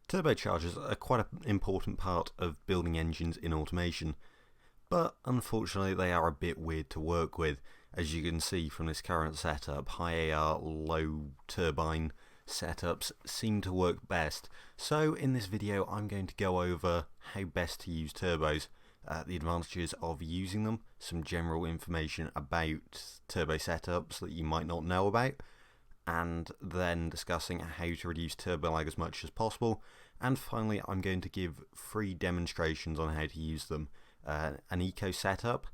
Turbochargers are quite an important part of building engines in automation, but unfortunately they are a bit weird to work with. As you can see from this current setup, high AR, low turbine setups seem to work best. So in this video I'm going to go over how best to use turbos, the advantages of using them, some general information about turbo setups that you might not know about, and then discussing how to reduce turbo lag as much as possible, and finally I'm going to give 3 demonstrations on how to use them. An eco setup,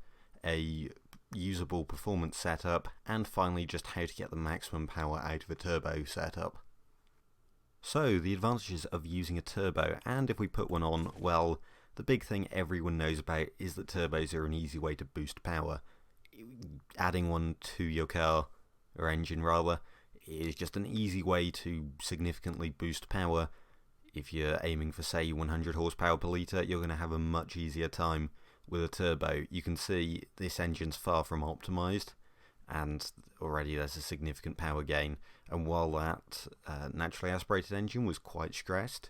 a usable performance setup, and finally just how to get the maximum power out of a turbo setup. So the advantages of using a turbo, and if we put one on, well, the big thing everyone knows about is that turbos are an easy way to boost power. Adding one to your car, or engine rather, is just an easy way to significantly boost power. If you're aiming for, say, 100 horsepower per litre, you're going to have a much easier time with a turbo. You can see this engine's far from optimised, and already there's a significant power gain. And while that naturally aspirated engine was quite stressed,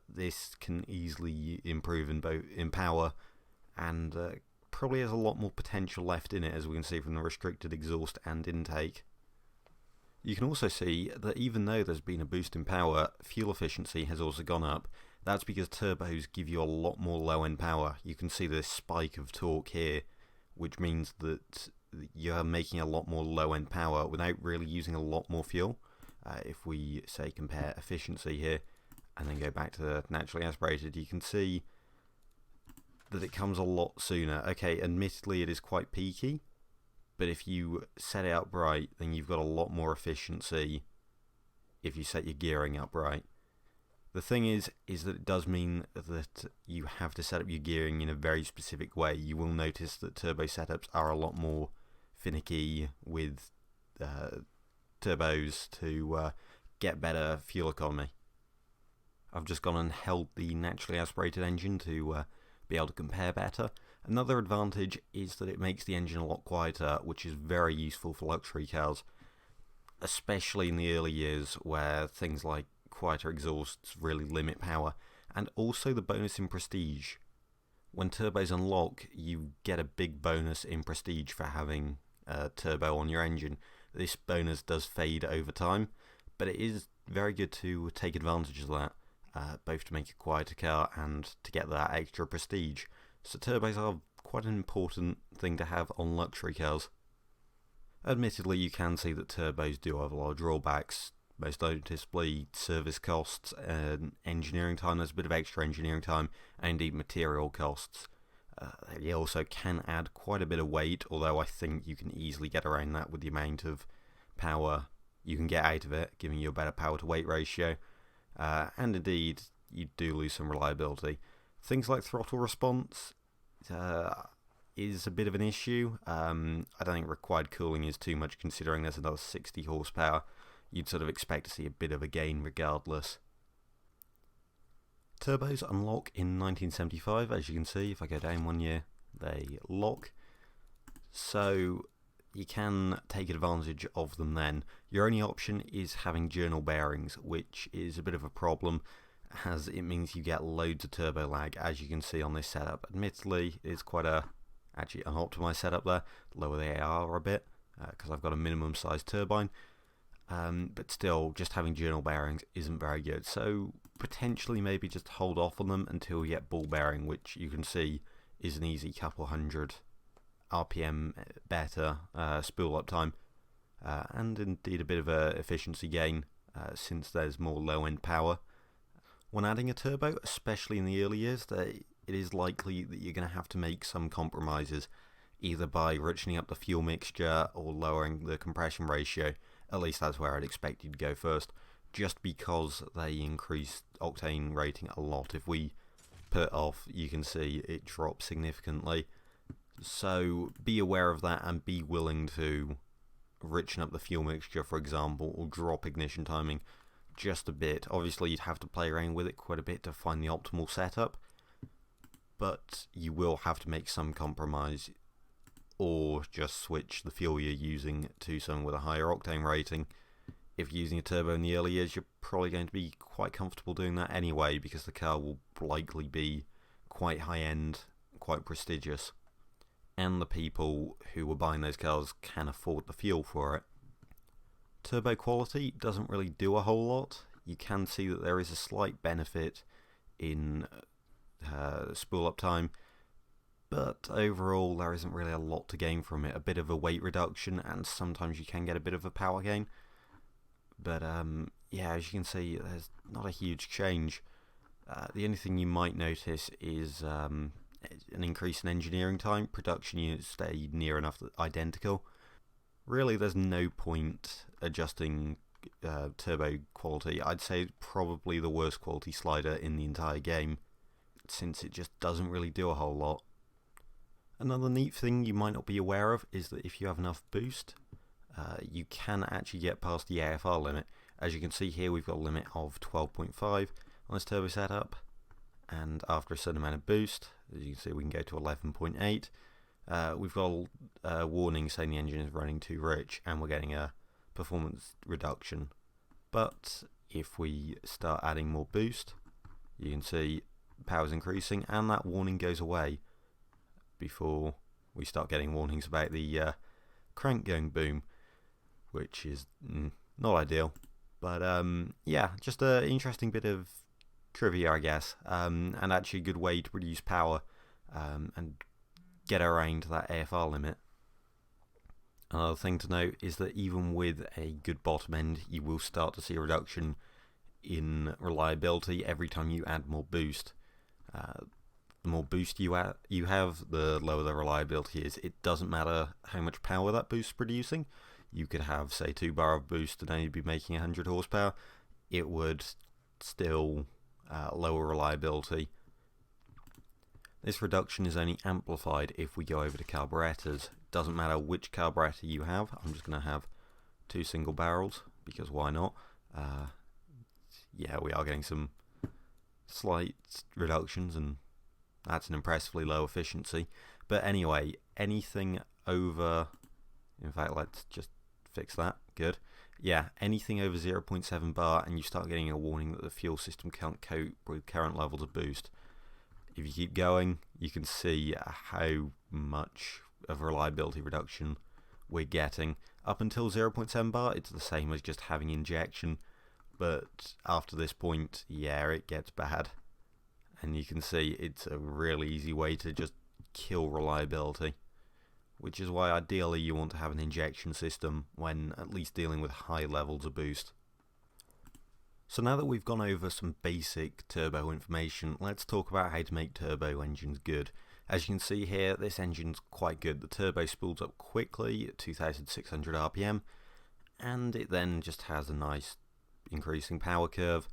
this can easily improve in power, and probably has a lot more potential left in it, as we can see from the restricted exhaust and intake. You can also see that even though there's been a boost in power, fuel efficiency has also gone up. That's because turbos give you a lot more low-end power. You can see this spike of torque here, which means that you're making a lot more low-end power without really using a lot more fuel. If we, say, compare efficiency here, and then go back to the naturally aspirated, you can see that it comes a lot sooner. Okay, admittedly it is quite peaky, but if you set it up right, then you've got a lot more efficiency if you set your gearing up right. The thing is that it does mean that you have to set up your gearing in a very specific way. You will notice that turbo setups are a lot more finicky with turbos to get better fuel economy. I've just gone and held the naturally aspirated engine to be able to compare better. Another advantage is that it makes the engine a lot quieter, which is very useful for luxury cars, especially in the early years where things like quieter exhausts really limit power. And also the bonus in prestige. When turbos unlock, you get a big bonus in prestige for having a turbo on your engine. This bonus does fade over time, but it is very good to take advantage of that, both to make a quieter car and to get that extra prestige. So turbos are quite an important thing to have on luxury cars. Admittedly, you can see that turbos do have a lot of drawbacks, most noticeably service costs and engineering time. There's a bit of extra engineering time, and indeed material costs. They also can add quite a bit of weight, although I think you can easily get around that with the amount of power you can get out of it, giving you a better power to weight ratio. And indeed, you do lose some reliability. Things like throttle response is a bit of an issue. I don't think required cooling is too much, considering there's another 60 horsepower. You'd sort of expect to see a bit of a gain regardless. Turbos unlock in 1975, as you can see. If I go down 1 year, they lock. So you can take advantage of them then. Your only option is having journal bearings, which is a bit of a problem, as it means you get loads of turbo lag, as you can see on this setup. Admittedly, it's quite actually an optimized setup there. Lower the AR a bit, because I've got a minimum size turbine. But still, just having journal bearings isn't very good. So potentially maybe just hold off on them until you get ball bearing, which you can see is an easy couple hundred RPM better spool up time, and indeed a bit of a efficiency gain since there's more low end power. When adding a turbo, especially in the early years, it is likely that you're going to have to make some compromises, either by richening up the fuel mixture or lowering the compression ratio. At least that's where I'd expect you to go first, just because they increase octane rating a lot. If we put it off, you can see it drops significantly. So be aware of that and be willing to richen up the fuel mixture, for example, or drop ignition timing just a bit. Obviously, you'd have to play around with it quite a bit to find the optimal setup, but you will have to make some compromise, or just switch the fuel you're using to something with a higher octane rating if you're using a turbo in the early years, you're probably going to be quite comfortable doing that anyway, because the car will likely be quite high-end, quite prestigious, and the people who were buying those cars can afford the fuel for it. Turbo quality doesn't really do a whole lot. You can see that there is a slight benefit in spool up time, but overall there isn't really a lot to gain from it. A bit of a weight reduction, and sometimes you can get a bit of a power gain. But yeah, as you can see, there's not a huge change. The only thing you might notice is an increase in engineering time. Production units stay near enough identical. Really, there's no point adjusting turbo quality. I'd say it's probably the worst quality slider in the entire game, since it just doesn't really do a whole lot. Another neat thing you might not be aware of is that if you have enough boost, you can actually get past the AFR limit. As you can see here, we've got a limit of 12.5 on this turbo setup, and after a certain amount of boost, as you can see, we can go to 11.8. We've got a warning saying the engine is running too rich, and we're getting a performance reduction. But if we start adding more boost, you can see power's increasing, and that warning goes away before we start getting warnings about the crank going boom, which is not ideal. But yeah, just an interesting bit of trivia, I guess, and actually a good way to produce power and get around that AFR limit. Another thing to note is that even with a good bottom end, you will start to see a reduction in reliability every time you add more boost. The more boost you have, the lower the reliability is. It doesn't matter how much power that boost is producing. You could have, say, 2 bar of boost and only be making 100 horsepower. It would still lower reliability. This reduction is only amplified if we go over to carburetors. It doesn't matter which carburetor you have. I'm just going to have 2 single barrels, because why not? Yeah, we are getting some slight reductions, and that's an impressively low efficiency. But anyway, anything over... In fact, let's just fix that. Good. Yeah, anything over 0.7 bar, and you start getting a warning that the fuel system can't cope with current levels of boost. If you keep going, you can see how much of reliability reduction we're getting. Up until 0.7 bar, it's the same as just having injection, but after this point, yeah, it gets bad. And you can see it's a really easy way to just kill reliability, which is why ideally you want to have an injection system when at least dealing with high levels of boost. So now that we've gone over some basic turbo information, let's talk about how to make turbo engines good. As you can see here, this engine's quite good. The turbo spools up quickly at 2600 RPM, and it then just has a nice increasing power curve,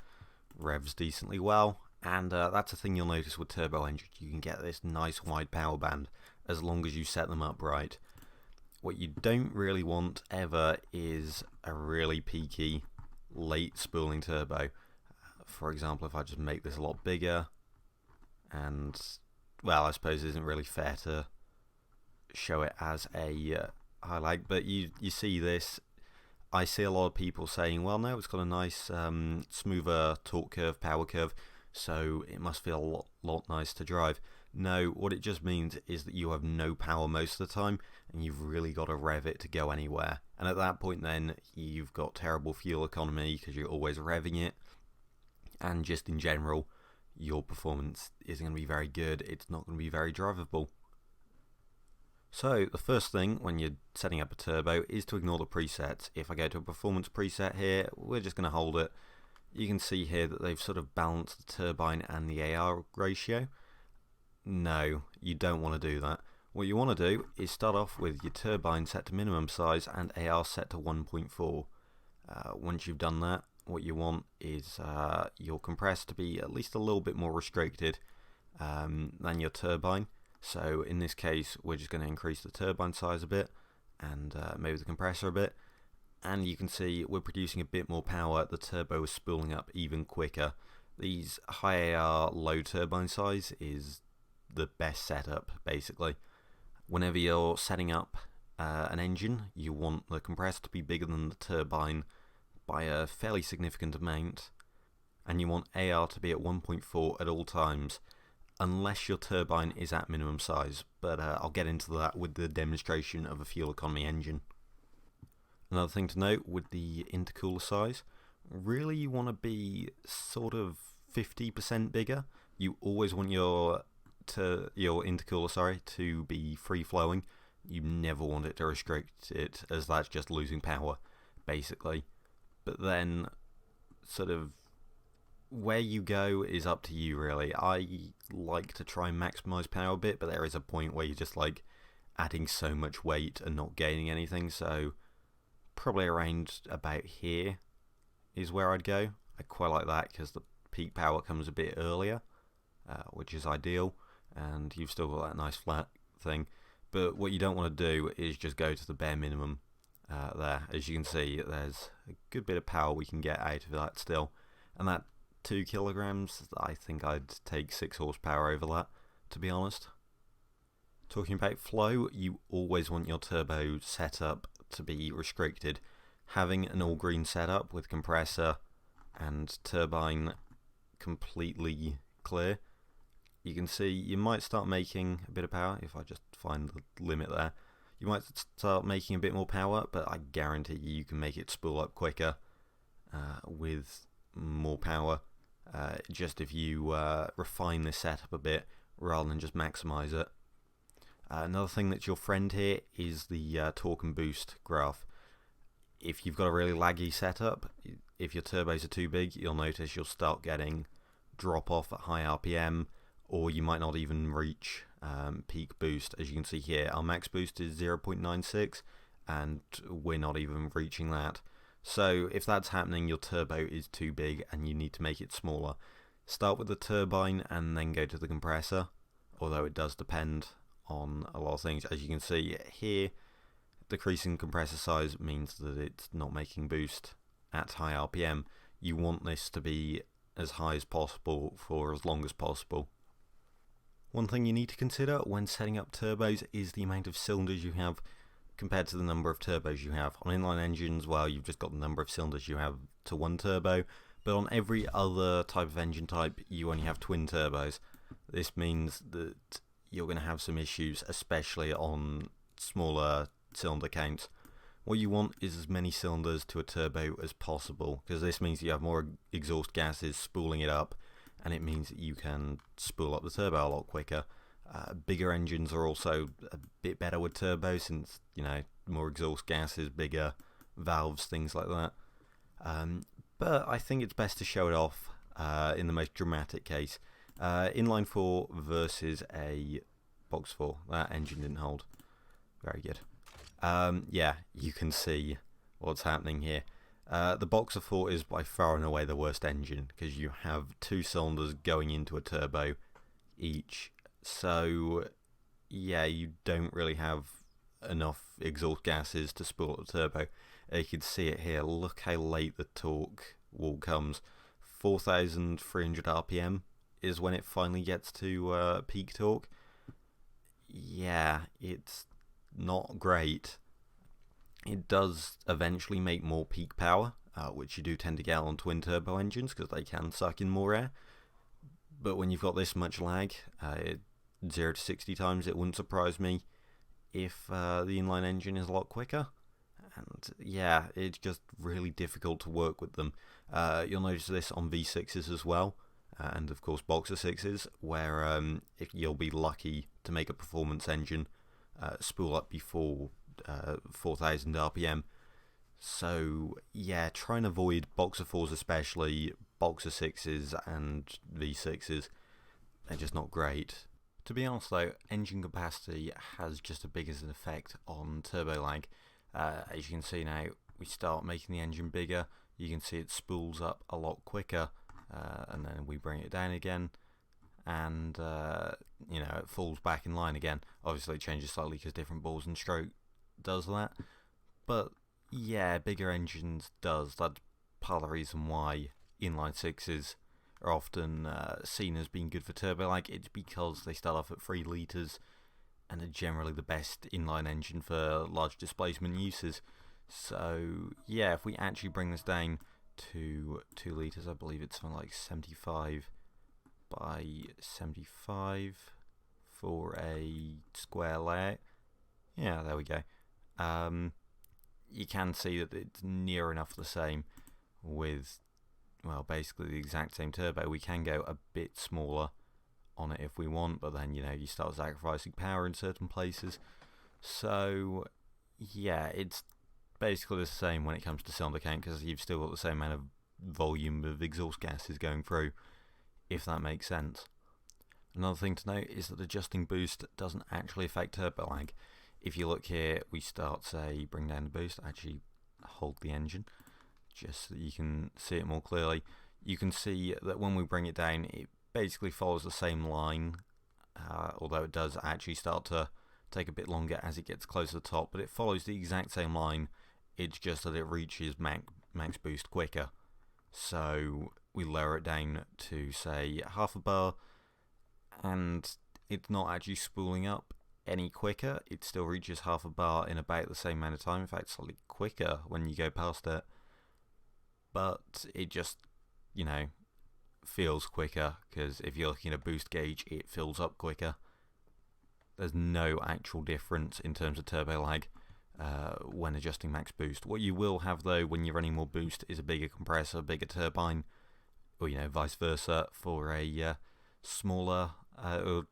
revs decently well, and that's a thing you'll notice with turbo engines. You can get this nice wide power band as long as you set them up right. What you don't really want ever is a really peaky late spooling turbo. For example, if I just make this a lot bigger, and well, I suppose it isn't really fair to show it as a highlight, but you see this. I see a lot of people saying, well, no, it's got a nice smoother torque curve, power curve, so it must feel a lot nice to drive. No, what it just means is that you have no power most of the time, and you've really got to rev it to go anywhere. And at that point then, you've got terrible fuel economy because you're always revving it, and just in general, your performance isn't going to be very good. It's not going to be very drivable. So the first thing when you're setting up a turbo is to ignore the presets. If I go to a performance preset here, we're just going to hold it. You can see here that they've sort of balanced the turbine and the AR ratio. No, you don't want to do that. What you want to do is start off with your turbine set to minimum size and AR set to 1.4. Once you've done that, what you want is your compressor to be at least a little bit more restricted than your turbine. So in this case, we're just going to increase the turbine size a bit and maybe the compressor a bit. And you can see we're producing a bit more power. The turbo is spooling up even quicker. These high AR low turbine size is the best setup, basically. Whenever you're setting up an engine, you want the compressor to be bigger than the turbine by a fairly significant amount, and you want AR to be at 1.4 at all times, unless your turbine is at minimum size, but I'll get into that with the demonstration of a fuel economy engine. Another thing to note with the intercooler size, really you want to be sort of 50% bigger. You always want your intercooler to be free flowing. You never want it to restrict it, as that's just losing power basically. But then sort of where you go is up to you really. I like to try and maximize power a bit, but there is a point where you're just like adding so much weight and not gaining anything, so probably around about here is where I'd go. I quite like that because the peak power comes a bit earlier, which is ideal, and you've still got that nice flat thing. But what you don't want to do is just go to the bare minimum there. As you can see, there's a good bit of power we can get out of that still, and that 2 kilograms, I think I'd take 6 horsepower over that, to be honest. Talking about flow, you always want your turbo setup to be restricted. Having an all green setup with compressor and turbine completely clear, you can see you might start making a bit of power. If I just find the limit there, you might start making a bit more power, but I guarantee you can make it spool up quicker with more power, just if you refine this setup a bit rather than just maximize it. Another thing that's your friend here is the torque and boost graph. If you've got a really laggy setup, if your turbos are too big, you'll notice you'll start getting drop off at high RPM, or you might not even reach peak boost. As you can see here, our max boost is 0.96 and we're not even reaching that. So if that's happening, your turbo is too big and you need to make it smaller. Start with the turbine and then go to the compressor, although it does depend on a lot of things. As you can see here, decreasing compressor size means that it's not making boost at high RPM. You want this to be as high as possible for as long as possible. One thing you need to consider when setting up turbos is the amount of cylinders you have compared to the number of turbos you have. On inline engines, well, you've just got the number of cylinders you have to one turbo, but on every other type of engine type, you only have twin turbos. This means that you're going to have some issues, especially on smaller cylinder counts. What you want is as many cylinders to a turbo as possible, because this means you have more exhaust gases spooling it up, and it means that you can spool up the turbo a lot quicker. Bigger engines are also a bit better with turbo, since, you know, more exhaust gases, bigger valves, things like that. But I think it's best to show it off in the most dramatic case. Inline 4 versus a box 4. That engine didn't hold. Very good. Yeah, you can see what's happening here. The Boxer 4 is by far and away the worst engine, because you have 2 cylinders going into a turbo each. So, yeah, you don't really have enough exhaust gases to spool up the turbo. You can see it here. Look how late the torque wall comes. 4,300 RPM is when it finally gets to peak torque. Yeah, it's not great. It does eventually make more peak power, which you do tend to get on twin turbo engines because they can suck in more air. But when you've got this much lag, 0 to 60 times, it wouldn't surprise me if the inline engine is a lot quicker. And yeah, it's just really difficult to work with them. You'll notice this on V6s as well, and of course Boxer 6s, where if you'll be lucky to make a performance engine spool up before 4,000 RPM. So yeah, try and avoid Boxer 4s, especially Boxer 6s and V6s. They're just not great. To be honest though, engine capacity has just as big as an effect on turbo lag. As you can see now, we start making the engine bigger, you can see it spools up a lot quicker, and then we bring it down again, and you know, it falls back in line again. Obviously it changes slightly because different balls and stroke does that, but yeah, bigger engines does. That's part of the reason why inline sixes are often seen as being good for turbo lag. It's because they start off at 3 litres and are generally the best inline engine for large displacement uses. So yeah, if we actually bring this down to 2 litres, I believe it's something like 75 by 75 for a square layout. Yeah, there we go. You can see that it's near enough the same with, well, basically the exact same turbo. We can go a bit smaller on it if we want, but then, you know, you start sacrificing power in certain places. So yeah, it's basically the same when it comes to cylinder count, because you've still got the same amount of volume of exhaust gases going through, if that makes sense. Another thing to note is that adjusting boost doesn't actually affect turbo lag. If you look here, we start, say, bring down the boost, actually hold the engine, just so that you can see it more clearly. You can see that when we bring it down, it basically follows the same line, although it does actually start to take a bit longer as it gets closer to the top, but it follows the exact same line. It's just that it reaches max boost quicker. So we lower it down to, say, half a bar, and it's not actually spooling up any quicker. It still reaches half a bar in about the same amount of time, in fact slightly quicker when you go past it, but it just, you know, feels quicker, because if you're looking at a boost gauge, it fills up quicker. There's no actual difference in terms of turbo lag when adjusting max boost. What you will have though when you're running more boost is a bigger compressor, bigger turbine, or, you know, vice versa for a smaller or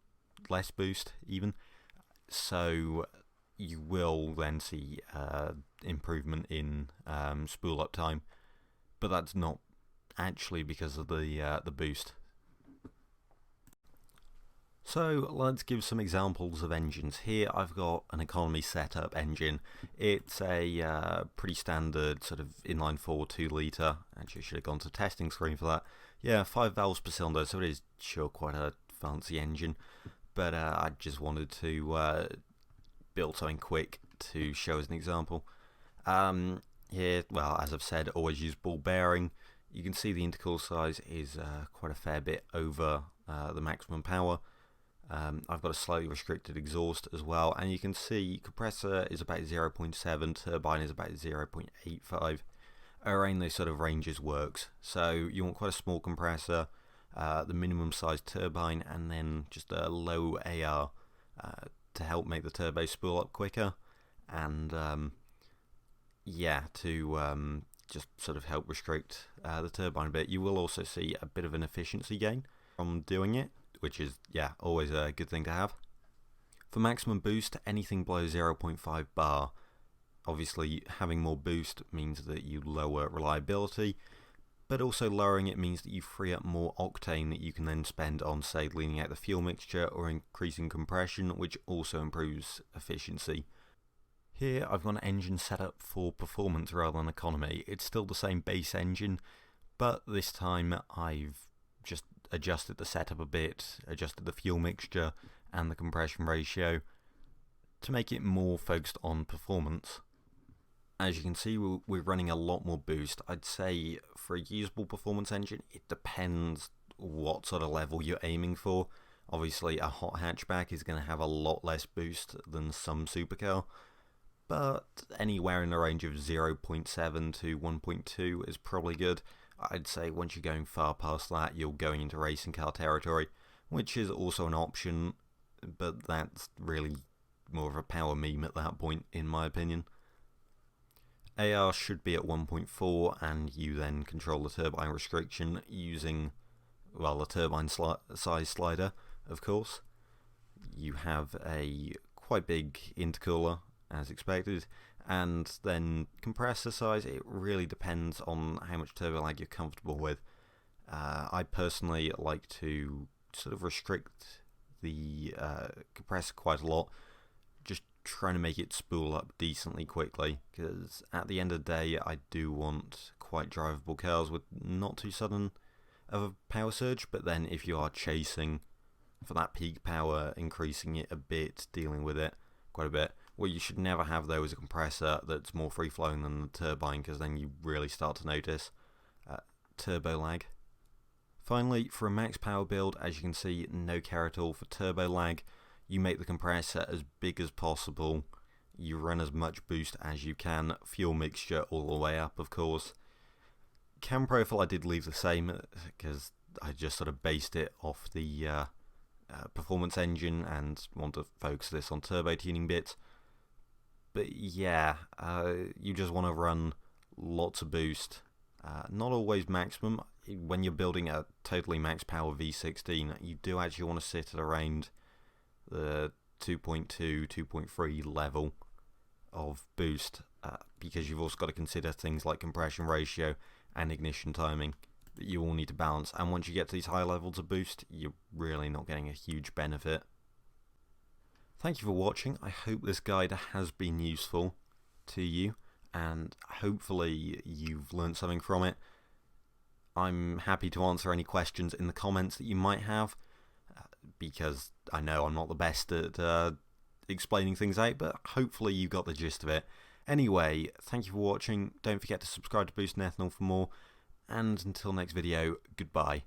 less boost even. So you will then see improvement in spool up time, but that's not actually because of the boost. So let's give some examples of engines. Here I've got an economy setup engine. It's a pretty standard sort of inline 4 2 litre. Actually, I should have gone to testing screen for that. Yeah, 5 valves per cylinder, so it is sure quite a fancy engine. But I just wanted to build something quick to show as an example. Here, well, as I've said, always use ball bearing. You can see the intercooler size is quite a fair bit over the maximum power. I've got a slightly restricted exhaust as well, and you can see compressor is about 0.7, turbine is about 0.85. Around those sort of ranges works. So you want quite a small compressor, the minimum size turbine, and then just a low AR to help make the turbo spool up quicker, and yeah, to just sort of help restrict the turbine a bit. You will also see a bit of an efficiency gain from doing it, which is, yeah, always a good thing to have. For maximum boost, anything below 0.5 bar, obviously having more boost means that you lower reliability, but also lowering it means that you free up more octane that you can then spend on, say, leaning out the fuel mixture or increasing compression, which also improves efficiency. Here I've got an engine set up for performance rather than economy. It's still the same base engine, but this time I've just adjusted the setup a bit, adjusted the fuel mixture and the compression ratio to make it more focused on performance. As you can see, we're running a lot more boost. I'd say for a usable performance engine, it depends what sort of level you're aiming for. Obviously, a hot hatchback is going to have a lot less boost than some supercar, but anywhere in the range of 0.7 to 1.2 is probably good. I'd say once you're going far past that, you're going into racing car territory, which is also an option, but that's really more of a power meme at that point, in my opinion. AR should be at 1.4, and you then control the turbine restriction using, well, the turbine size slider, of course. You have a quite big intercooler, as expected, and then compressor size, it really depends on how much turbo lag you're comfortable with. I personally like to sort of restrict the compressor quite a lot, just trying to make it spool up decently quickly, because at the end of the day I do want quite drivable cars with not too sudden of a power surge, but then if you are chasing for that peak power, increasing it a bit, dealing with it quite a bit. What you should never have though is a compressor that's more free flowing than the turbine, because then you really start to notice turbo lag. Finally, for a max power build, as you can see, no care at all for turbo lag. You make the compressor as big as possible. you run as much boost as you can, fuel mixture all the way up of course. Cam profile I did leave the same because I just sort of based it off the performance engine and want to focus this on turbo tuning bits. But yeah, you just want to run lots of boost, not always maximum. When you're building a totally max power V16, you do actually want to sit at around the 2.2, 2.3 level of boost, because you've also got to consider things like compression ratio and ignition timing that you all need to balance, and once you get to these high levels of boost, you're really not getting a huge benefit. Thank you for watching. I hope this guide has been useful to you, and hopefully you've learned something from it. I'm happy to answer any questions in the comments that you might have, because I know I'm not the best at explaining things out, but hopefully you got the gist of it. Anyway, thank you for watching. Don't forget to subscribe to Boost and Ethanol for more, and until next video, goodbye.